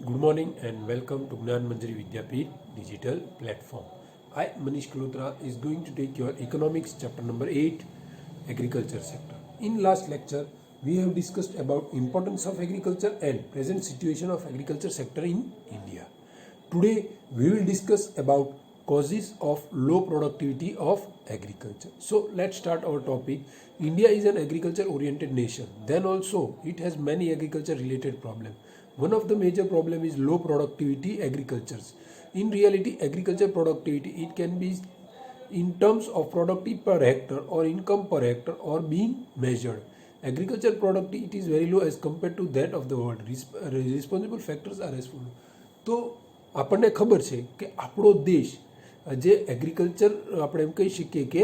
Good morning and welcome to Gnan Manjari Vidyapeeth digital platform. I, Manish Kalotra, is going to take your economics chapter number 8, agriculture sector. In last lecture, we have discussed about importance of agriculture and present situation of agriculture sector in India. Today, we will discuss about causes of low productivity of agriculture. So let's start our topic. India is an agriculture oriented nation. Then also it has many agriculture related problems. One of the major problem is low productivity agricultures. In reality, agriculture productivity, it can be in terms of productivity per hectare or income per hectare or being measured. Agriculture productivity is very low as compared to that of the world. Responsible factors are as follows. તો આપણને ખબર છે કે આપણો દેશ જે agriculture આપણે એમ કહી શકીએ કે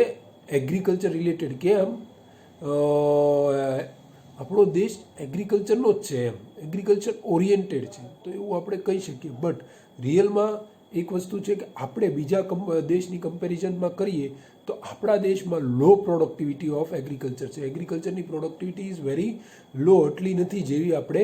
એગ્રીકલ્ચર રિલેટેડ કે આમ આપણો દેશ એગ્રીકલ્ચરનો જ છે એમ એગ્રીકલ્ચર ઓરિએન્ટેડ છે તો એવું આપણે કહી શકીએ બટ રિયલમાં એક વસ્તુ છે કે આપણે બીજા દેશની કમ્પેરિઝનમાં કરીએ તો આપણા દેશમાં લો પ્રોડક્ટિવિટી ઓફ એગ્રીકલ્ચર છે એગ્રીકલ્ચરની પ્રોડક્ટિવિટી ઇઝ વેરી લો એટલી નથી જેવી આપણે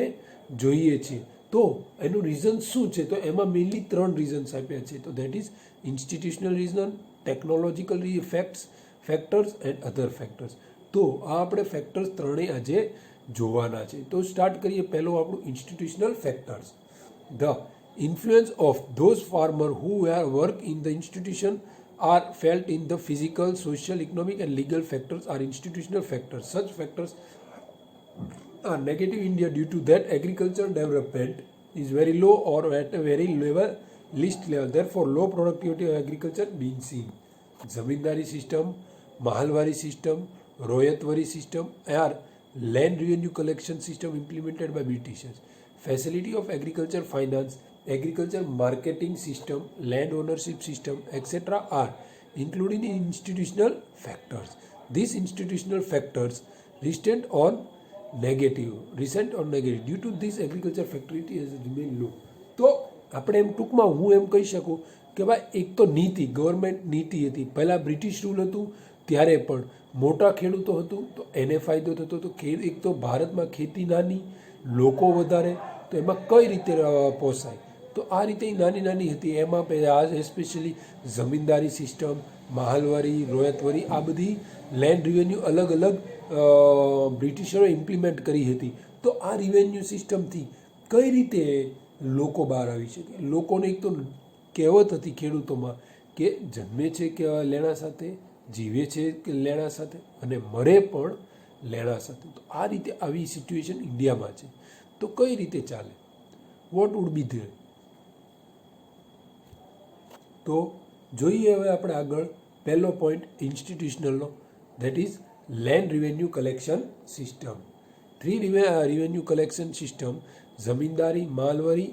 જોઈએ છીએ તો એનું રીઝન શું છે તો એમાં મેઇનલી ત્રણ રીઝન્સ આપ્યા છે તો that is institutional reason technological factors and other factors તો આ આપણે ફેક્ટર્સ ત્રણેય આજે જોવાના છે તો સ્ટાર્ટ કરીએ પહેલો આપણું institutional factors the influence of those farmer who work in the institution are felt in the physical, social, economic and legal factors are institutional factors. Such factors are negative in India due to that agricultural development is very low or at a very level, least level. Therefore, low productivity of agriculture being seen. Zamindari system, Mahalwari system, Royatwari system are land revenue collection system implemented by Britishers. Facility of agriculture finance, agriculture marketing system, land ownership system, etc. are included in institutional factors. These institutional factors recent on negative. Due to this agriculture facility has remained low. તો આપણે એમ ટૂંકમાં હું એમ કહી શકું કે ભાઈ એક તો નીતિ ગવર્મેન્ટ નીતિ હતી પહેલાં બ્રિટિશ રૂલ હતું ત્યારે પણ મોટા ખેડૂતો હતું તો એને ફાયદો થતો તો એક તો ભારતમાં ખેતી નાની લોકો વધારે તો એમાં કઈ રીતે પોસાય તો આ રીતે નાની નાની હતી એમાં એસ્પેશિયલી જમીનદારી સિસ્ટમ મહાલવારી રોયતવારી આ બધી લેન્ડ રિવેન્યુ અલગ અલગ બ્રિટિશરોએ ઇમ્પ્લિમેન્ટ કરી હતી તો આ રિવેન્યુ સિસ્ટમથી કઈ રીતે લોકો બહાર આવી શકે લોકોને એક તો કહેવત હતી ખેડૂતોમાં કે જન્મે છે કે લેણા સાથે જીવે છે કે લેણા સાથે અને મરે પણ લેણા સાથે તો આ રીતે આવી સિચ્યુએશન ઇન્ડિયામાં છે તો કઈ રીતે ચાલે વોટ વુડ બી ધેર તો જોઈએ હવે આપણે આગળ પહેલો પોઈન્ટ ઇન્સ્ટિટ્યુશનલનો that is land revenue collection system three revenue collection system zamindari malwari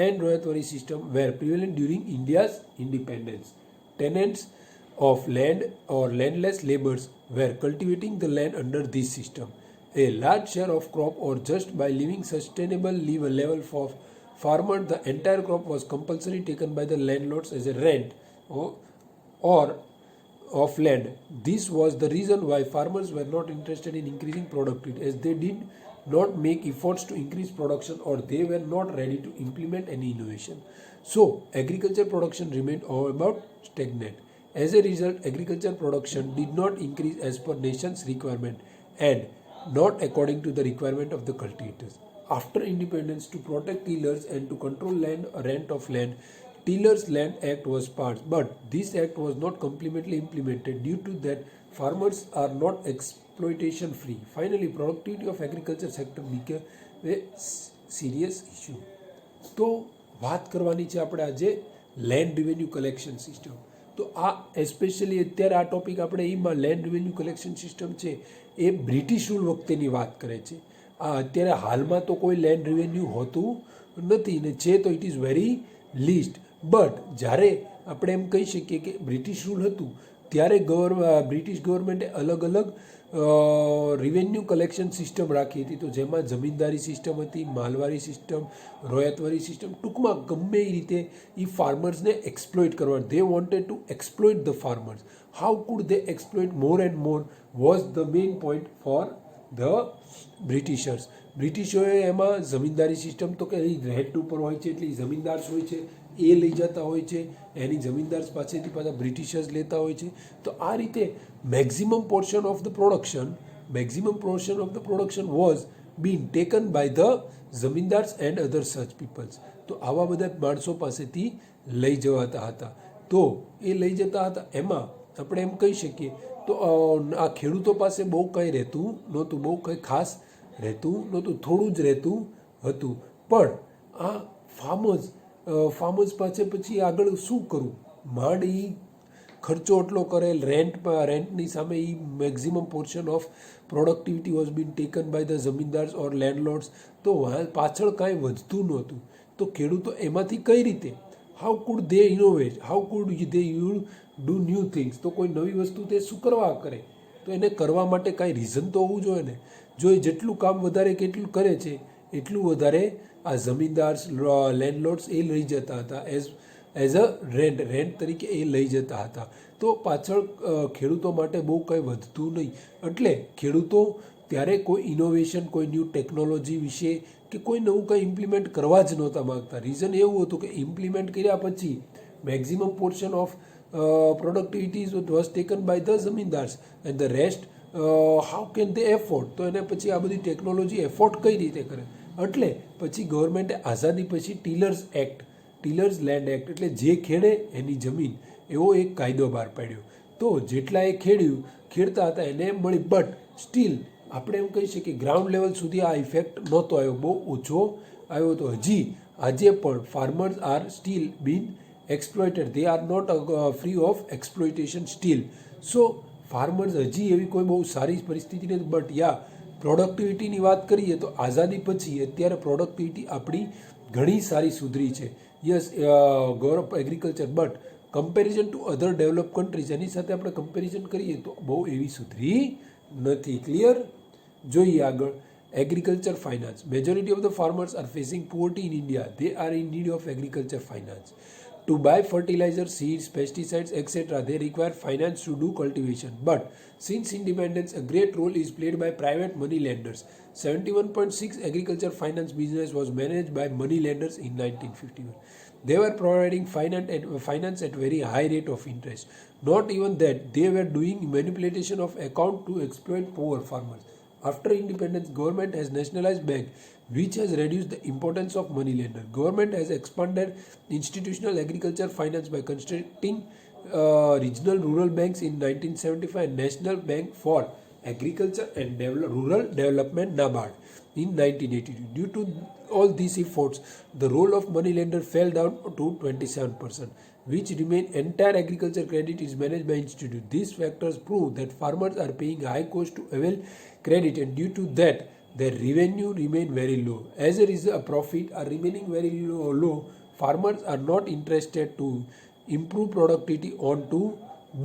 and royatwari system were prevalent during India's independence. Tenants of land or landless laborers were cultivating the land under this system. A large share of crop or just by living sustainable level for farmer, the entire crop was compulsory taken by the landlords as a rent or of land. This was the reason why farmers were not interested in increasing productivity as they did not make efforts to increase production or they were not ready to implement any innovation. So, agriculture production remained all about stagnant. As a result, agriculture production did not increase as per nation's requirement and not according to the requirement of the cultivators. After independence, to protect tillers and to control land rent of land, Tillers Land Act was passed, but this act was not completely implemented. Due to that, farmers are not exploitation free. Finally, productivity of agriculture sector became a serious issue. તો વાત કરવાની છે આપણે આજે land revenue collection system તો આ especially અત્યારે આ ટોપિક આપણે એમાં લેન્ડ રિવેન્યુ કલેક્શન સિસ્ટમ છે એ બ્રિટિશ રૂલ વખતેની વાત કરે છે અત્યારે હાલમાં તો કોઈ લેન્ડ રિવેન્યુ હોતું નથી ને છે તો it is very least but જ્યારે આપણે એમ કહી શકીએ કે બ્રિટિશ રૂલ હતું ત્યારે બ્રિટિશ ગવર્મેન્ટે અલગ અલગ રિવેન્યુ કલેક્શન સિસ્ટમ રાખી હતી તો જેમાં જમીનદારી સિસ્ટમ હતી માલવારી સિસ્ટમ રોયતવારી સિસ્ટમ ટૂંકમાં ગમે એ રીતે એ ફાર્મર્સને એક્સપ્લોઇટ કરવા they wanted to exploit the farmers how could they exploit more and more was the main point for the Britishers. બ્રિટિશોએ એમાં જમીનદારી સિસ્ટમ તો કે રેન્ટ ઉપર હોય છે એટલે જમીનદાર હોય છે એ લઈ જતા હોય છે, એની જમીનદાર પાસેથી પાછા બ્રિટિશર્સ લેતા હોય છે. તો આ રીતે maximum portion of the production was been taken by the zamindars and other such peoples. તો આવા બધા માણસો પાસેથી લઈ જવાતા હતા. તો એ લઈ જતા હતા એમાં આપણે એમ કહી શકીએ તો આ ખેડૂતો પાસે બહુ કંઈ રહેતું નહોતું, બહુ કંઈ ખાસ રહેતું નહોતું, થોડું જ રહેતું હતું. પણ આ ફાર્મર્સ પાસે પછી આગળ શું કરવું, માંડ એ ખર્ચો એટલો કરે, રેન્ટની સામે એ maximum portion of productivity was been taken by the zamindars or landlords. તો પાછળ કાંઈ વધતું નહોતું. તો ખેડૂતો એમાંથી કઈ રીતે, how could they innovate, how could they do new things. તો કોઈ નવી વસ્તુ તે શું કરવા કરે, તો એને કરવા માટે કાંઈ રીઝન તો હોવું જોઈએ ને. જો એ જેટલું કામ વધારે કેટલું કરે છે એટલું વધારે આ જમીનદાર્સ લેન્ડલોર્ડ્સ એ લઈ જતા હતા, એઝ અ રેન્ટ તરીકે એ લઈ જતા હતા. તો પાછળ ખેડૂતો માટે બહુ કંઈ વધતું નહીં. એટલે ખેડૂતો ત્યારે કોઈ ઇનોવેશન, કોઈ ન્યૂ ટેકનોલોજી વિશે કે કોઈ નવું કંઈ ઇમ્પ્લિમેન્ટ કરવા જ નહોતા માગતા. રીઝન એવું હતું કે ઇમ્પ્લિમેન્ટ કર્યા પછી maximum portion of productivity was taken by the zamindars and the rest how can they afford. તો એને પછી આ બધી ટેકનોલોજી એફોર્ડ કઈ રીતે કરે. એટલે પછી ગવર્મેન્ટે આઝાદી પછી ટીલર્સ લેન્ડ એક્ટ એટલે જે ખેડે એની જમીન એવો એક કાયદો બહાર પાડ્યો. તો જેટલા એ ખેડતા હતા એને મળી. બટ સ્ટીલ આપણે એમ કહી શકીએ ગ્રાઉન્ડ લેવલ સુધી આ ઇફેક્ટ નહોતો આવ્યો, બહુ ઓછો આવ્યો હતો. હજી આજે પણ farmers are still being exploited, they are not free of exploitation still. So farmers હજી એવી કોઈ બહુ સારી પરિસ્થિતિ નથી. બટ પ્રોડક્ટિવિટીની વાત કરીએ તો આઝાદી પછી અત્યારે પ્રોડક્ટિવિટી આપણી ઘણી સારી સુધરી છે. Yes, Gaurav agriculture, but comparison to other develop countries એની સાથે આપણે કમ્પેરિઝન કરીએ તો બહુ એવી સુધરી નથી. ક્લિયર? જોઈએ આગળ. Agriculture finance. Majority of the farmers R facing poverty in India. They are in need of agriculture finance. To buy fertilizer, seeds, pesticides, etc., they require finance to do cultivation. But since independence, a great role is played by private money lenders. 71.6 agriculture finance business was managed by money lenders in 1951. They were providing finance at very high rate of interest. Not even that, they were doing manipulation of account to exploit poor farmers. After independence, government has nationalized bank, which has reduced the importance of money lender. Government has expanded institutional agriculture finance by constructing regional rural banks in 1975 and National Bank for Agriculture and Rural Development NABARD in 1982. Due to all these efforts, the role of money lender fell down to 27%, which remain entire agriculture credit is managed by institute. These factors prove that farmers are paying high cost to avail credit, and due to that their revenue remain very low. As a result, profit are remaining very low. Farmers are not interested to improve productivity on to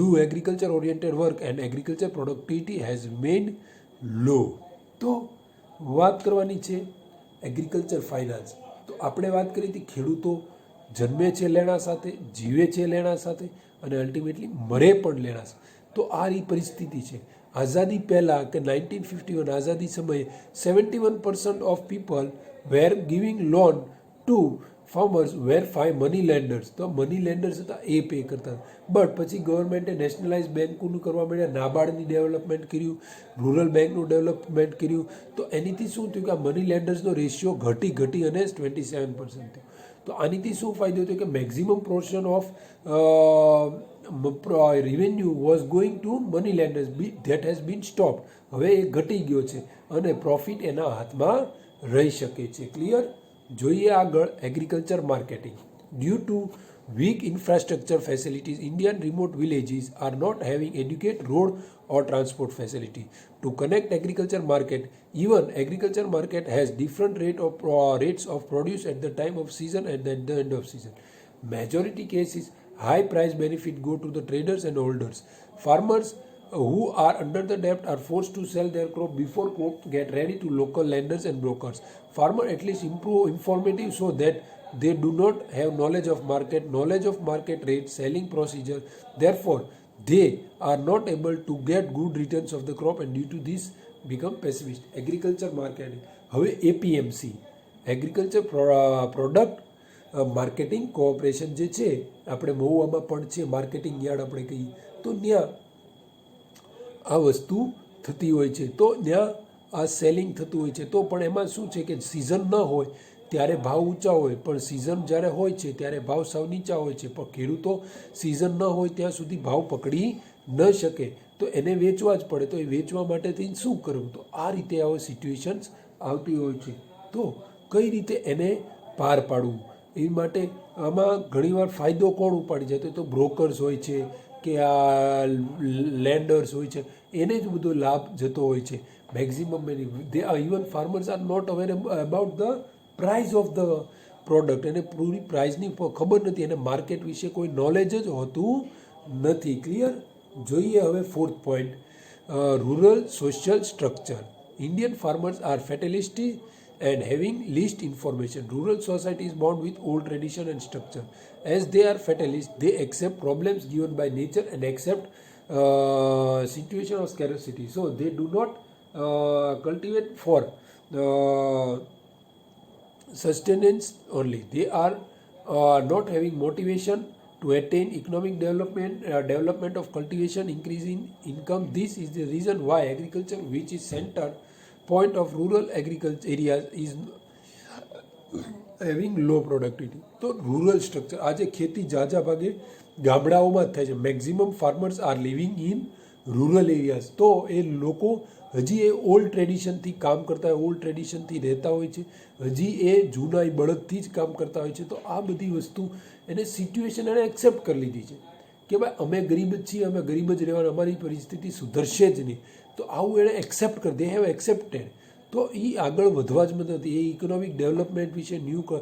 do agriculture oriented work, and agriculture productivity has remained low. તો વાત કરવાની છે agriculture finance. તો આપણે વાત કરી હતી ખેડૂતો જન્મે છે લેણા સાથે, જીવે છે લેણા સાથે અને અલ્ટિમેટલી મરે પણ લેણા સાથે. તો આ પરિસ્થિતિ છે. આઝાદી પહેલાં કે 1951 આઝાદી સમયે 71% of people were giving loan to farmers were money lenders. તો મની લેન્ડર્સ હતા એ પે કરતા. બટ પછી ગવર્મેન્ટે નેશનલાઇઝ બેન્કોનું કરવા માંડ્યા, નાબાર્ડની ડેવલપમેન્ટ કર્યું, રૂરલ બેન્કનું ડેવલપમેન્ટ કર્યું. તો એનીથી શું થયું કે આ મની લેન્ડર્સનો રેશિયો ઘટી અને 27% થયો. તો આનીથી શું ફાયદો થયો કે maximum portion of revenue was going to money lenders, that has been stopped. હવે એ ઘટી ગયો છે અને પ્રોફિટ એના હાથમાં રહી શકે છે. ક્લિયર? જોઈએ આગળ. Agriculture marketing. Due to weak infrastructure facilities, Indian remote villages are not having adequate road or transport facility to connect agriculture market. Even agriculture market has different rates of produce at the time of season and at the end of season. Majority cases high price benefit go to the traders and holders. Farmers who are under the debt are forced to sell their crop before crop get ready to local lenders and brokers. Farmer at least informative so that they do not have knowledge of market rate, selling procedure. Therefore, they are not able to get good returns of the crop, and due to this become pessimist. Agriculture marketing. હવે APMC agriculture product marketing cooperation જે છે, આપણે મહુવામાં પણ છે marketing yard આપણે કહીએ, તો ત્યાં આ વસ્તુ થતી હોય છે. તો ત્યાં આ સેલિંગ થતું હોય છે. તો પણ એમાં શું છે કે સિઝન ન હોય ત્યારે ભાવ ઊંચા હોય, પણ સિઝન જ્યારે હોય છે ત્યારે ભાવ સાવ નીચા હોય છે. પણ ખેડૂતો સિઝન ન હોય ત્યાં સુધી ભાવ પકડી ન શકે, તો એને વેચવા જ પડે. તો એ વેચવા માટેથી શું કરવું? તો આ રીતે આવો સિચ્યુએશન્સ આવતી હોય છે. તો કઈ રીતે એને પાર પાડવું, એ માટે આમાં ઘણીવાર ફાયદો કોણ ઉપાડી જાય? તો બ્રોકર્સ હોય છે કે આ લેન્ડર્સ હોય છે, એને જ બધો લાભ જતો હોય છે maximum. Even farmers are not aware about the price of the product. એને પૂરી પ્રાઇઝની ખબર નથી, એને માર્કેટ વિશે કોઈ નોલેજ જ હોતું નથી. ક્લિયર? જોઈએ હવે 4th point, rural social structure. Indian farmers are fatalistic and having least information. Rural society is bound with old tradition and structure. As they are fatalist, they accept problems given by nature and accept situation of scarcity. So they do not cultivate for sustenance only. They are not having motivation to attain economic development of cultivation, increase in income. This is the reason why agriculture, which is center point of rural agriculture areas, is having low productivity. તો rural structure, આજે ખેતી ઝાઝા ભાગે ગામડાઓમાં જ થાય છે. Maximum farmers are living in rural areas. તો એ લોકો હજી એ ઓલ્ડ ટ્રેડિશનથી કામ કરતા હોય, ઓલ્ડ ટ્રેડિશનથી રહેતા હોય છે, હજી એ જૂના બળદથી જ કામ કરતા હોય છે. તો આ બધી વસ્તુ એને સિચ્યુએશન એને એક્સેપ્ટ કરી લીધી છે કે ભાઈ અમે ગરીબ જ છીએ, અમે ગરીબ જ રહેવાના, અમારી પરિસ્થિતિ સુધરશે જ નહીં. તો આવું એણે એક્સેપ્ટ કરી, દે હેવ એક્સેપ્ટેડ. તો એ આગળ વધવા જ નથી. એ ઇકોનોમિક ડેવલપમેન્ટ વિશે, ન્યૂ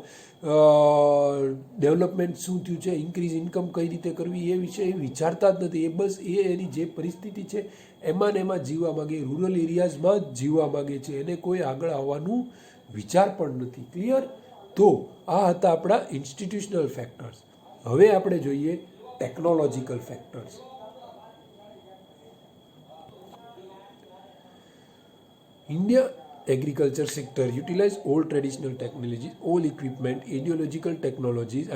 ડેવલપમેન્ટ શું થયું છે, ઇન્ક્રીઝ ઇન્કમ કઈ રીતે કરવી, એ વિશે એ વિચારતા જ નથી. એ બસ એની જે પરિસ્થિતિ છે એમાં ને એમાં જીવવા માગે, રૂરલ એરિયાઝમાં જ જીવવા માગે છે. એને કોઈ આગળ આવવાનું વિચાર પણ નથી. ક્લિયર? તો આ હતા આપણા ઇન્સ્ટિટ્યુશનલ ફેક્ટર્સ. હવે આપણે જોઈએ technological factors. India agriculture sector utilize all traditional technologies, all equipment, ideological technologies,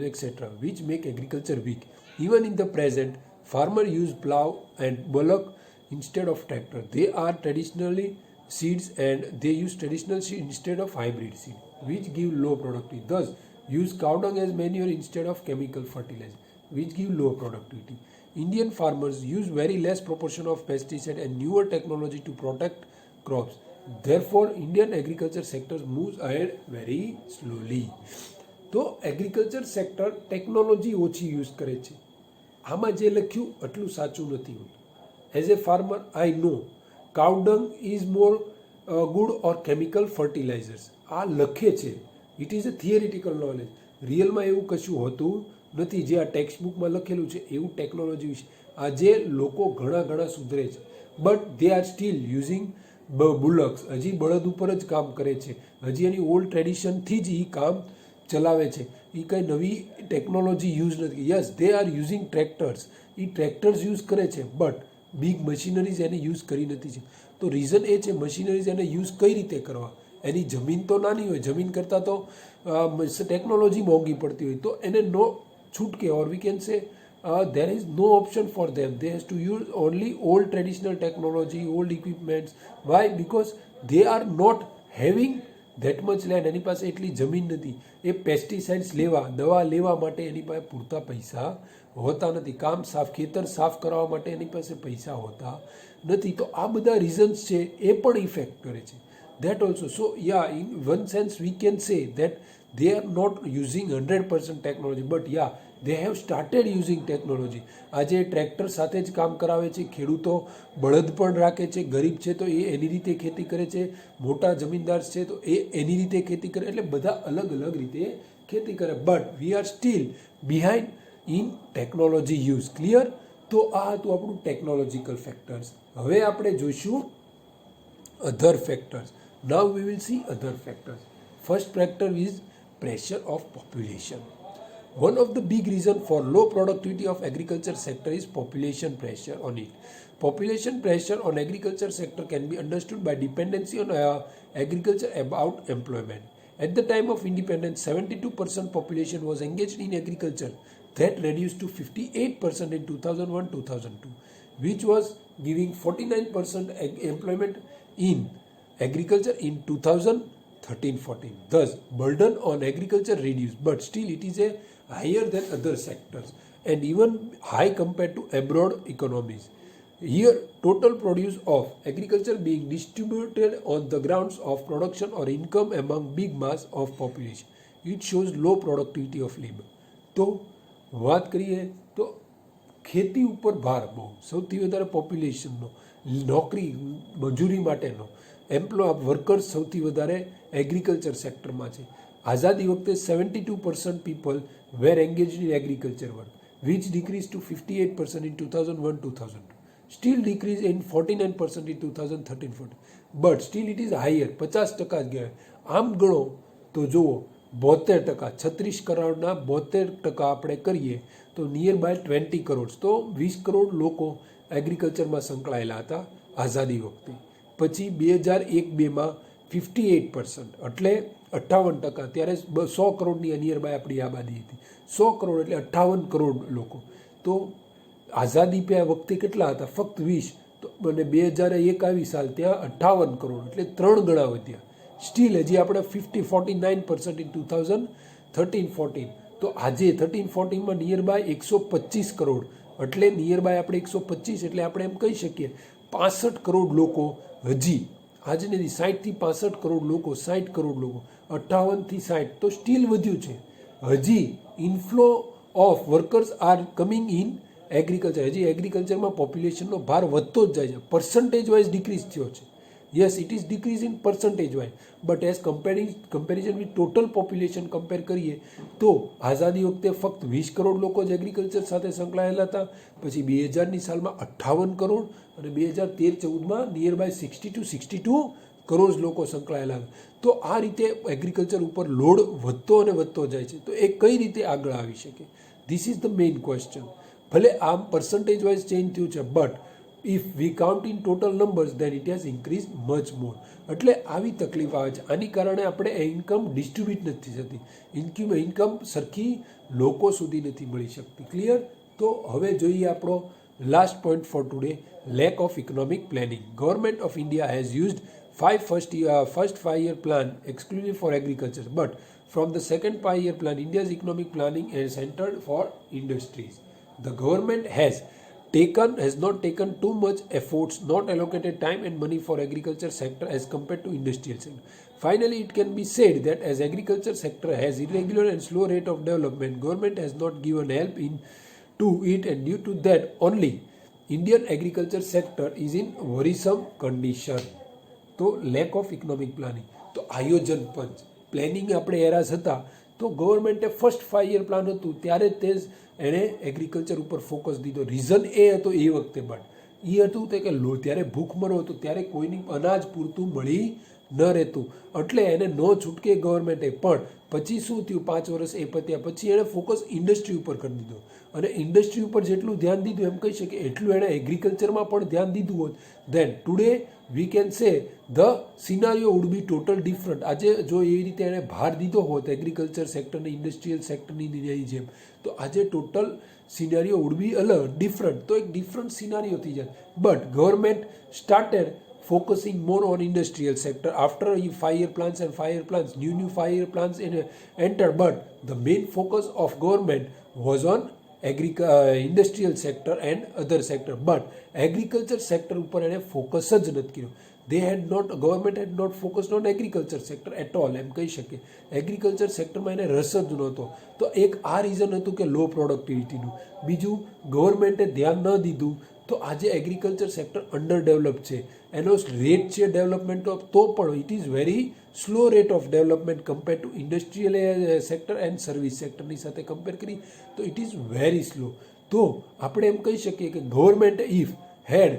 etc., which make agriculture weak. Even in the present, farmers use plow and bullock instead of tractor. They are traditionally seeds and they use traditional seed instead of hybrid seed, which give low productivity. Thus, use cow dung as manure instead of chemical fertilizer, which give low productivity. Indian farmers use very less proportion of pesticide and newer technology to protect crops. Therefore, Indian agriculture sector moves ahead very slowly. તો agriculture sector technology ઓછી use કરે છે. આમાં જે લખ્યું એટલું સાચું નથી હોતું. As a farmer I know cow dung is more good or chemical fertilisers. આ લખે છે, it is a theoretical knowledge. રિયલમાં એવું કશું હોતું નથી. જે આ ટેક્સ્ટ બુકમાં લખેલું છે એવું ટેકનોલોજી વિશે આજે લોકો ઘણા સુધરે છે. But they are still using bullocks. હજી બળદ ઉપર જ કામ કરે છે, હજી એની ઓલ્ડ ટ્રેડિશનથી જ એ કામ ચલાવે છે. એ કંઈ નવી ટેકનોલોજી યુઝ નથી. Yes, they are using tractors. A tractors use કરે છે, બટ બિગ મશીનરીઝ એને યુઝ કરી નથી છે. તો રીઝન એ છે મશીનરીઝ એને યુઝ કઈ રીતે કરવા. એની જમીન તો નાની હોય, જમીન કરતાં તો ટેકનોલોજી મોંઘી પડતી હોય, તો એને નો છૂટકે, or we can say there is no option for them. They have to use only old traditional technology, old equipments. Why? Because they are not having that much land. એની પાસે એટલી જમીન નથી. એ પેસ્ટિસાઇડ્સ લેવા, દવા લેવા માટે એની પાસે પૂરતા પૈસા હોતા નથી. ખેતર સાફ કરવા માટે એની પાસે પૈસા હોતા નથી. તો આ બધા રીઝન્સ છે, એ પણ ઇફેક્ટ કરે છે. That also. So yeah, in one sense we can say that they are not using 100% technology, but yeah, they have started using technology. આજે ટ્રેક્ટર સાથે જ કામ કરાવે છે. ખેડૂતો બળદ પણ રાખે છે. ગરીબ છે તો એ એની રીતે ખેતી કરે છે, મોટા જમીનદાર છે તો એ એની રીતે ખેતી કરે. એટલે બધા અલગ અલગ રીતે ખેતી કરે. But we are still behind in technology use. Clear? તો આ હતું આપણું ટેકનોલોજીકલ ફેક્ટર્સ. હવે આપણે જોઈશું અધર factors. Now we will see other factors. First factor is pressure of population. One of the big reasons for low productivity of agriculture sector is population pressure on it. Population pressure on agriculture sector can be understood by dependency on agriculture about employment. At the time of independence, 72% population was engaged in agriculture. That reduced to 58% in 2001-2002, which was giving 49% employment in agriculture in 2013-14. Thus, burden on agriculture reduced, but still it is a higher than other sectors and even high compared to abroad economies. Here, total produce of agriculture being distributed on the grounds of production or income among big mass of population. It shows low productivity of labor. તો વાત કરીએ તો ખેતી ઉપર ભાર બહુ સૌથી વધારે પોપ્યુલેશનનો, નોકરી મજૂરી માટેનો વર્કર્સ સૌથી વધારે એગ્રીકલ્ચર સેક્ટરમાં છે. આઝાદી વખતે 72% people were engaged in agriculture work, which decrease to 58% in 2001-2002. Still decrease in 49% in 2013-14. But still it is higher, 50% જ ગયા. આમ ગણો તો જુઓ 72%, 36 કરોડના 72% આપણે કરીએ તો નિયર બાય 20 કરોડ. તો 20 કરોડ લોકો એગ્રીકલ્ચરમાં સંકળાયેલા હતા આઝાદી વખતે. પછી 2001-2માં 58%, એટલે 58%. ત્યારે 100 કરોડની નિયર બાય આપણી આબાદી હતી. 100 કરોડ એટલે 58 કરોડ લોકો. તો આઝાદી પે વખતે કેટલા હતા? ફક્ત 20. તો અને 2001 આવી સાલ ત્યાં 58 કરોડ, એટલે 3 ગણા વધ્યા. સ્ટીલ હજી આપણે 49% ઇન 2013-14. તો આજે 13-14માં નિયર બાય 125 કરોડ, એટલે નિયર બાય આપણે 125, એટલે આપણે એમ કહી શકીએ 65 કરોડ લોકો હજી આજની 60થી 65 કરોડ લોકો, 60 કરોડ લોકો, 58થી 60, તો સ્ટીલ વધ્યું છે. હજી inflow of workers R coming in agriculture. હજી એગ્રીકલ્ચરમાં પોપ્યુલેશનનો ભાર વધતો જ જાય છે. પર્સન્ટેજ વાઇઝ ડિક્રીઝ થયો છે. Yes, it is decrease in percentage wise, but as comparison with total population compare કરીએ તો આઝાદી વખતે ફક્ત 20 કરોડ લોકો જ એગ્રીકલ્ચર સાથે સંકળાયેલા હતા. પછી 2000ની સાલમાં 58 કરોડ અને 2013-14માં નિયર બાય 62 કરોડ લોકો સંકળાયેલા હતા. તો આ રીતે એગ્રીકલ્ચર ઉપર લોડ વધતો અને વધતો જાય છે. તો એ કઈ રીતે આગળ આવી શકે? This is the main question. ભલે આમ પર્સન્ટેજ વાઇઝ ચેન્જ થયું છે, but if we count in total numbers then it has increase much more. એટલે આવી તકલીફ આવે છે. આની કારણે આપણે ઇન્કમ ડિસ્ટ્રીબ્યુટ નથી થતી, ઇન્કમ સરખી લોકો સુધી નથી મળી શકતી. ક્લિયર? તો હવે જોઈએ આપણો last point four today, lack of economic planning. Government of India has used first 5-year plan exclusively for agriculture, but from the second 5-year plan, India's economic planning is centered for industries. The government has not taken too much efforts, not allocated time and money for agriculture sector as compared to industrial sector. Finally, it can be said that as agriculture sector has irregular and slow rate of development, government has not given help to it, and due to that only Indian agriculture sector is in worrisome condition. તો lack of economic planning. તો આયોજન પંચ planning આપણે એરાસ હતા, તો ગવર્મેન્ટે first 5-year plan હતું ત્યારે તે જ એણે એગ્રીકલ્ચર ઉપર ફોકસ દીધો. રીઝન એ હતો એ વખતે, બટ એ હતું કે ત્યારે ભૂખમરો હતો, ત્યારે કોઈની અનાજ પૂરતું મળી ન રહેતું, એટલે એને ન છૂટકે ગવર્મેન્ટે. પણ પછી શું થયું, 5 વર્ષ એ પત્યા પછી એણે ફોકસ ઇન્ડસ્ટ્રી ઉપર કરી દીધો. અને ઇન્ડસ્ટ્રી ઉપર જેટલું ધ્યાન દીધું એમ કહી શકીએ એટલું એણે એગ્રીકલ્ચરમાં પણ ધ્યાન દીધું હોત, then today we can say the scenario would be total different. આજે જો એવી રીતે એણે ભાર દીધો હોત એગ્રીકલ્ચર સેક્ટરને ઇન્ડસ્ટ્રીયલ સેક્ટરની જેમ, તો આજે ટોટલ સિનારીઓ વુડ બી અલગ, ડિફરન્ટ. તો એક ડિફરન્ટ સિનારીઓ થઈ જાય. But government started focusing more on industrial sector after 5-year plans and 5-year plans, new 5-year plans entered, but the main focus of government was on industrial sector and other sector, but agriculture sector ઉપર એને focus જ નથી કર્યો. Government had not focused on agriculture sector at all, એમ કહી શકીએ. Agriculture સેક્ટરમાં એને રસ જ નહોતો. તો એક આ રીઝન હતું કે લો પ્રોડક્ટિવિટીનું. બીજું, ગવર્મેન્ટે ધ્યાન ન દીધું, તો આજે એગ્રીકલ્ચર સેક્ટર અંડર ડેવલપ છે. એનો રેટ છે ડેવલપમેન્ટ તો પણ it is very slow rate of development compare to industrial sector and service સેક્ટરની સાથે કમ્પેર કરી તો ઇટ ઇઝ વેરી સ્લો. તો આપણે એમ કહી શકીએ કે government if had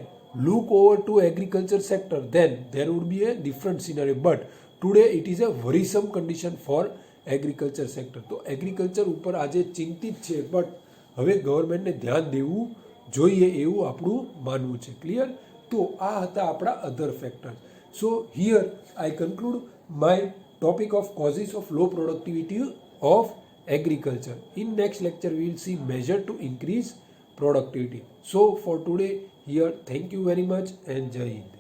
look over to agriculture sector, then there would be a different scenario, but today it is a worrisome condition for agriculture sector. તો એગ્રીકલ્ચર ઉપર આજે ચિંતિત છે, બટ હવે ગવર્મેન્ટને ધ્યાન દેવું જોઈએ એવું આપણું માનવું છે. ક્લિયર? તો આ હતા આપણા other factors. So here I conclude my topic of causes of low productivity of agriculture. In next lecture we will see measure to increase productivity. So for today here, thank you very much and Jai Hind.